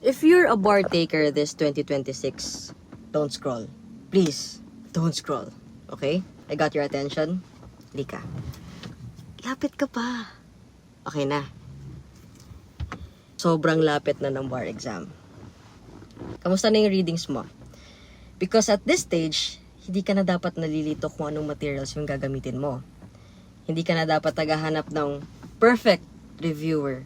If you're a bar taker this 2026, don't scroll. Please, don't scroll. Okay? I got your attention. Lika. Lapit ka pa. Okay na. Sobrang lapit na ng bar exam. Kamusta na yung readings mo? Because at this stage, hindi ka na dapat nalilito kung anong materials yung gagamitin mo. Hindi ka na dapat naghahanap ng perfect reviewer.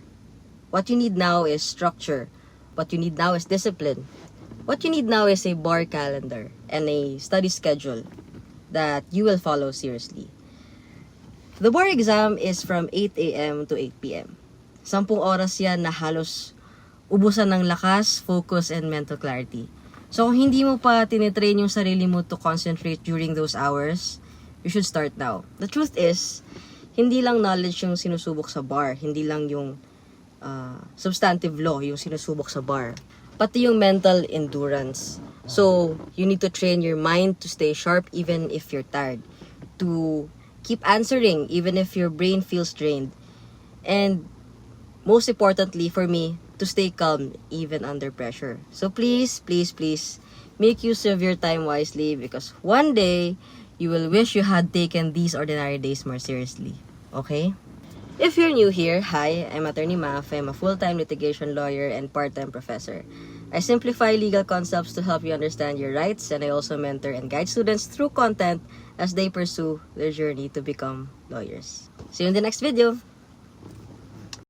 What you need now is structure. What you need now is discipline. What you need now is a bar calendar and a study schedule that you will follow seriously. The bar exam is from 8 a.m. to 8 p.m. 10 oras yan na halos ubusan ng lakas, focus, and mental clarity. So kung hindi mo pa tinitrain yung sarili mo to concentrate during those hours, you should start now. The truth is, hindi lang knowledge yung sinusubok sa bar, hindi lang yung substantive law yung sinusubok sa bar, pati yung mental endurance. So you need to train your mind to stay sharp even if you're tired, to keep answering even if your brain feels drained, and most importantly for me, to stay calm even under pressure. So please, please, please, make use of your time wisely, because one day, you will wish you had taken these ordinary days more seriously. Okay? If you're new here, hi, I'm Attorney Maf. I'm a full-time litigation lawyer and part-time professor. I simplify legal concepts to help you understand your rights, and I also mentor and guide students through content as they pursue their journey to become lawyers. See you in the next video!